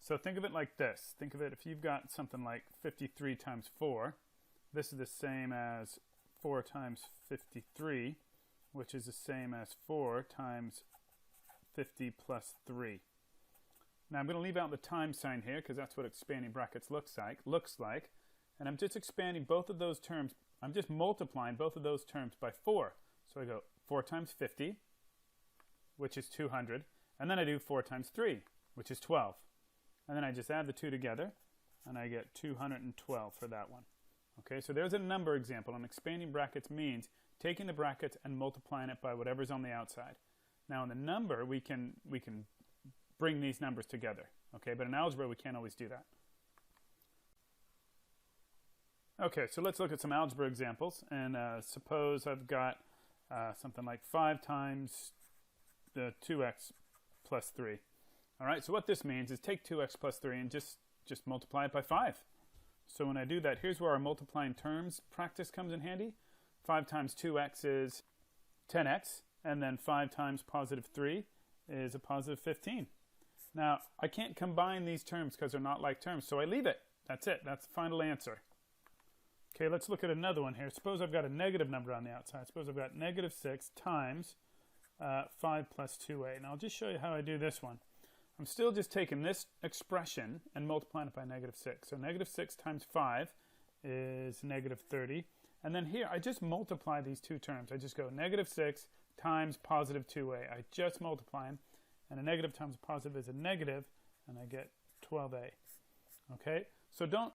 So think of it like this. Think of it, if you've got something like 53 times 4, this is the same as 4 times 53, which is the same as 4 times 50 plus 3. Now I'm going to leave out the times sign here because that's what expanding brackets looks like. And I'm just expanding both of those terms. I'm just multiplying both of those terms by 4. So I go 4 times 50, which is 200. And then I do 4 times 3, which is 12. And then I just add the two together, and I get 212 for that one. Okay, so there's a number example. And expanding brackets means taking the brackets and multiplying it by whatever's on the outside. Now in the number, we can bring these numbers together. Okay, but in algebra, we can't always do that. Okay, so let's look at some algebra examples. And suppose I've got something like 5 times the 2x plus 3. All right, so what this means is take 2x plus 3 and just multiply it by 5. So when I do that, here's where our multiplying terms practice comes in handy. 5 times 2x is 10x, and then 5 times positive 3 is a positive 15. Now, I can't combine these terms because they're not like terms, so I leave it. That's it. That's the final answer. Okay, let's look at another one here. Suppose I've got a negative number on the outside. Suppose I've got negative 6 times 5 plus 2a. And I'll just show you how I do this one. I'm still just taking this expression and multiplying it by negative 6. So negative 6 times 5 is negative 30. And then here, I just multiply these two terms. I just go negative 6 times positive 2a. I just multiply them. And a negative times a positive is a negative, and I get 12a. Okay? So don't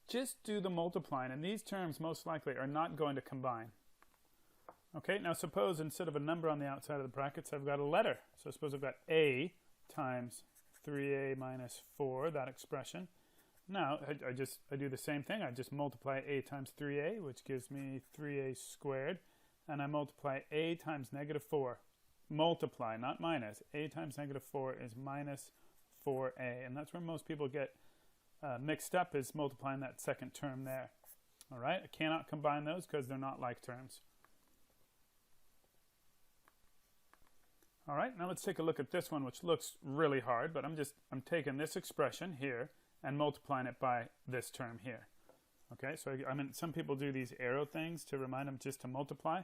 just do the multiplying, and these terms most likely are not going to combine. Okay, now suppose instead of a number on the outside of the brackets, I've got a letter. So suppose I've got a times 3a minus 4, that expression. Now, I do the same thing. I just multiply a times 3a, which gives me 3a squared, and I multiply a times negative 4. Multiply, not minus. A times negative 4 is minus 4a, and that's where most people get mixed up, is multiplying that second term there. All right, I cannot combine those because they're not like terms. All right, now let's take a look at this one, which looks really hard, but I'm taking this expression here and multiplying it by this term here. Okay, so some people do these arrow things to remind them just to multiply.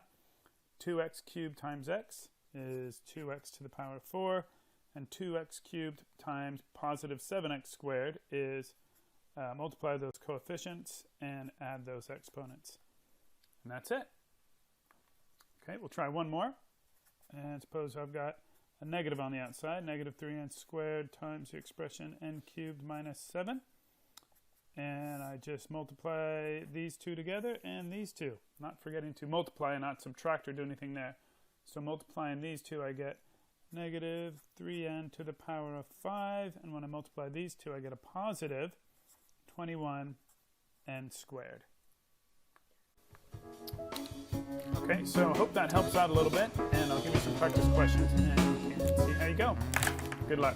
2x cubed times x is 2x to the power of 4, and 2x cubed times positive 7x squared is multiply those coefficients and add those exponents. And that's it. Okay, we'll try one more. And suppose I've got a negative on the outside, negative 3n squared times the expression n cubed minus 7. And I just multiply these two together and these two. Not forgetting to multiply and not subtract or do anything there. So multiplying these two, I get negative 3n to the power of 5. And when I multiply these two, I get a positive 21n squared. Okay, so I hope that helps out a little bit, and I'll give you some practice questions and see how you go. Good luck.